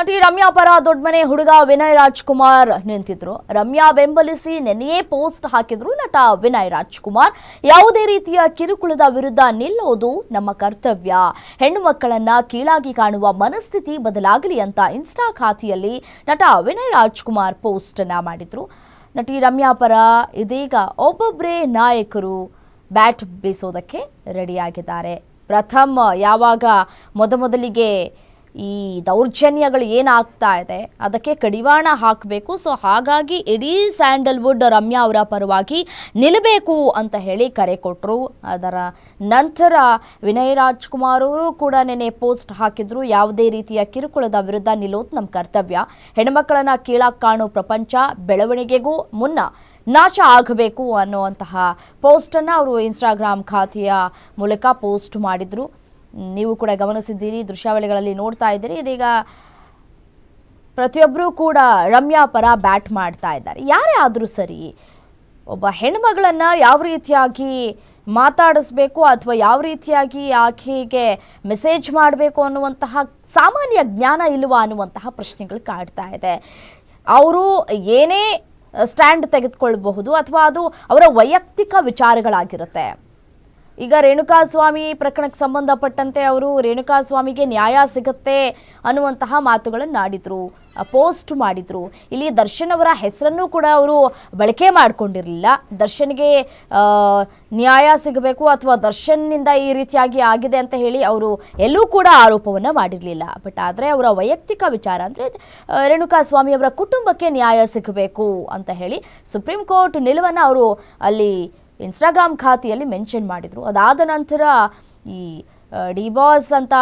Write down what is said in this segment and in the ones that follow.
ನಟಿ ರಮ್ಯಾ ಪರ ದೊಡ್ಡಮನೆ ಹುಡುಗ ವಿನಯ್ ರಾಜ್ಕುಮಾರ್ ನಿಂತಿದ್ರು. ರಮ್ಯಾ ಬೆಂಬಲಿಸಿ ನೆನೆಯೇ ಪೋಸ್ಟ್ ಹಾಕಿದ್ರು ನಟ ವಿನಯ್ ರಾಜ್ಕುಮಾರ್. ಯಾವುದೇ ರೀತಿಯ ಕಿರುಕುಳದ ವಿರುದ್ಧ ನಿಲ್ಲೋದು ನಮ್ಮ ಕರ್ತವ್ಯ, ಹೆಣ್ಣು ಮಕ್ಕಳನ್ನ ಕೀಳಾಗಿ ಕಾಣುವ ಮನಸ್ಥಿತಿ ಬದಲಾಗಲಿ ಅಂತ ಇನ್ಸ್ಟಾ ಖಾತೆಯಲ್ಲಿ ನಟ ವಿನಯ್ ರಾಜ್ಕುಮಾರ್ ಪೋಸ್ಟ್ ಅನ್ನ ಮಾಡಿದ್ರು. ನಟಿ ರಮ್ಯಾ ಪರ ಇದೀಗ ಒಬ್ಬೊಬ್ಬರೇ ನಾಯಕರು ಬ್ಯಾಟ್ ಬೀಸೋದಕ್ಕೆ ರೆಡಿಯಾಗಿದ್ದಾರೆ. ಪ್ರಥಮ್ ಯಾವಾಗ ಮೊದಲಿಗೆ ಈ ದೌರ್ಜನ್ಯಗಳು ಏನಾಗ್ತಾ ಇದೆ ಅದಕ್ಕೆ ಕಡಿವಾಣ ಹಾಕಬೇಕು, ಸೊ ಹಾಗಾಗಿ ಇಡೀ ಸ್ಯಾಂಡಲ್ವುಡ್ ರಮ್ಯಾ ಅವರ ಪರವಾಗಿ ನಿಲ್ಲಬೇಕು ಅಂತ ಹೇಳಿ ಕರೆ ಕೊಟ್ಟರು. ಅದರ ನಂತರ ವಿನಯ್ ರಾಜ್ಕುಮಾರ್ ಅವರು ಕೂಡ ನೆನೆ ಪೋಸ್ಟ್ ಹಾಕಿದ್ರು. ಯಾವುದೇ ರೀತಿಯ ಕಿರುಕುಳದ ವಿರುದ್ಧ ನಿಲ್ಲೋದು ನಮ್ಮ ಕರ್ತವ್ಯ, ಹೆಣ್ಮಕ್ಕಳನ್ನ ಕೀಳಾಗಿ ಕಾಣೋ ಪ್ರಪಂಚ ಬೆಳವಣಿಗೆಗೂ ಮುನ್ನ ನಾಶ ಆಗಬೇಕು ಅನ್ನುವಂತಹ ಪೋಸ್ಟನ್ನು ಅವರು ಇನ್ಸ್ಟಾಗ್ರಾಮ್ ಖಾತೆಯ ಮೂಲಕ ಪೋಸ್ಟ್ ಮಾಡಿದರು. ನೀವು ಕೂಡ ಗಮನಿಸಿದ್ದೀರಿ, ದೃಶ್ಯಾವಳಿಗಳಲ್ಲಿ ನೋಡ್ತಾ ಇದ್ದೀರಿ. ಇದೀಗ ಪ್ರತಿಯೊಬ್ಬರೂ ಕೂಡ ರಮ್ಯಾ ಪರ ಬ್ಯಾಟ್ ಮಾಡ್ತಾ ಇದ್ದಾರೆ. ಯಾರೇ ಆದರೂ ಸರಿ, ಒಬ್ಬ ಹೆಣ್ಮಗಳನ್ನು ಯಾವ ರೀತಿಯಾಗಿ ಮಾತಾಡಿಸ್ಬೇಕು ಅಥವಾ ಯಾವ ರೀತಿಯಾಗಿ ಆಕೆಗೆ ಮೆಸೇಜ್ ಮಾಡಬೇಕು ಅನ್ನುವಂತಹ ಸಾಮಾನ್ಯ ಜ್ಞಾನ ಇಲ್ವಾ ಅನ್ನುವಂತಹ ಪ್ರಶ್ನೆಗಳು ಕಾಡ್ತಾ ಇದೆ. ಅವರು ಏನೇ ಸ್ಟ್ಯಾಂಡ್ ತೆಗೆದುಕೊಳ್ಳಬಹುದು ಅಥವಾ ಅದು ಅವರ ವೈಯಕ್ತಿಕ ವಿಚಾರಗಳಾಗಿರುತ್ತೆ. ಈಗ ರೇಣುಕಾಸ್ವಾಮಿ ಪ್ರಕರಣಕ್ಕೆ ಸಂಬಂಧಪಟ್ಟಂತೆ ಅವರು ರೇಣುಕಾಸ್ವಾಮಿಗೆ ನ್ಯಾಯ ಸಿಗುತ್ತೆ ಅನ್ನುವಂತಹ ಮಾತುಗಳನ್ನು ಆಡಿದ್ರು, ಪೋಸ್ಟ್ ಮಾಡಿದ್ರು. ಇಲ್ಲಿ ದರ್ಶನ್ ಅವರ ಹೆಸರನ್ನು ಕೂಡ ಅವರು ಬಳಕೆ ಮಾಡಿಕೊಂಡಿರಲಿಲ್ಲ. ದರ್ಶನ್ಗೆ ನ್ಯಾಯ ಸಿಗಬೇಕು ಅಥವಾ ದರ್ಶನ್ನಿಂದ ಈ ರೀತಿಯಾಗಿ ಆಗಿದೆ ಅಂತ ಹೇಳಿ ಅವರು ಎಲ್ಲೂ ಕೂಡ ಆರೋಪವನ್ನು ಮಾಡಿರಲಿಲ್ಲ. ಬಟ್ ಆದರೆ ಅವರ ವೈಯಕ್ತಿಕ ವಿಚಾರ ಅಂದರೆ ರೇಣುಕಾಸ್ವಾಮಿ ಅವರ ಕುಟುಂಬಕ್ಕೆ ನ್ಯಾಯ ಸಿಗಬೇಕು ಅಂತ ಹೇಳಿ ಸುಪ್ರೀಂ ಕೋರ್ಟ್ ನಿಲುವನ್ನು ಅವರು ಅಲ್ಲಿ ಇನ್ಸ್ಟಾಗ್ರಾಮ್ ಖಾತೆಯಲ್ಲಿ ಮೆನ್ಷನ್ ಮಾಡಿದರು. ಅದಾದ ನಂತರ ಈ ಡಿ ಬಾಸ್ ಅಂತ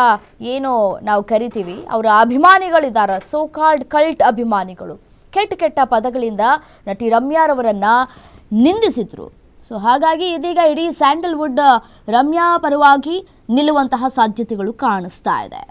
ಏನು ನಾವು ಕರಿತೀವಿ, ಅವರ ಅಭಿಮಾನಿಗಳಿದ್ದಾರೆ, ಸೋ ಕಾಲ್ಡ್ ಕಲ್ಟ್ ಅಭಿಮಾನಿಗಳು, ಕೆಟ್ಟ ಪದಗಳಿಂದ ನಟಿ ರಮ್ಯಾರವರನ್ನು ನಿಂದಿಸಿದರು. ಸೊ ಹಾಗಾಗಿ ಇದೀಗ ಇಡೀ ಸ್ಯಾಂಡಲ್ವುಡ್ ರಮ್ಯಾ ಪರವಾಗಿ ನಿಲ್ಲುವಂತಹ ಸಾಧ್ಯತೆಗಳು ಕಾಣಿಸ್ತಾ ಇದೆ.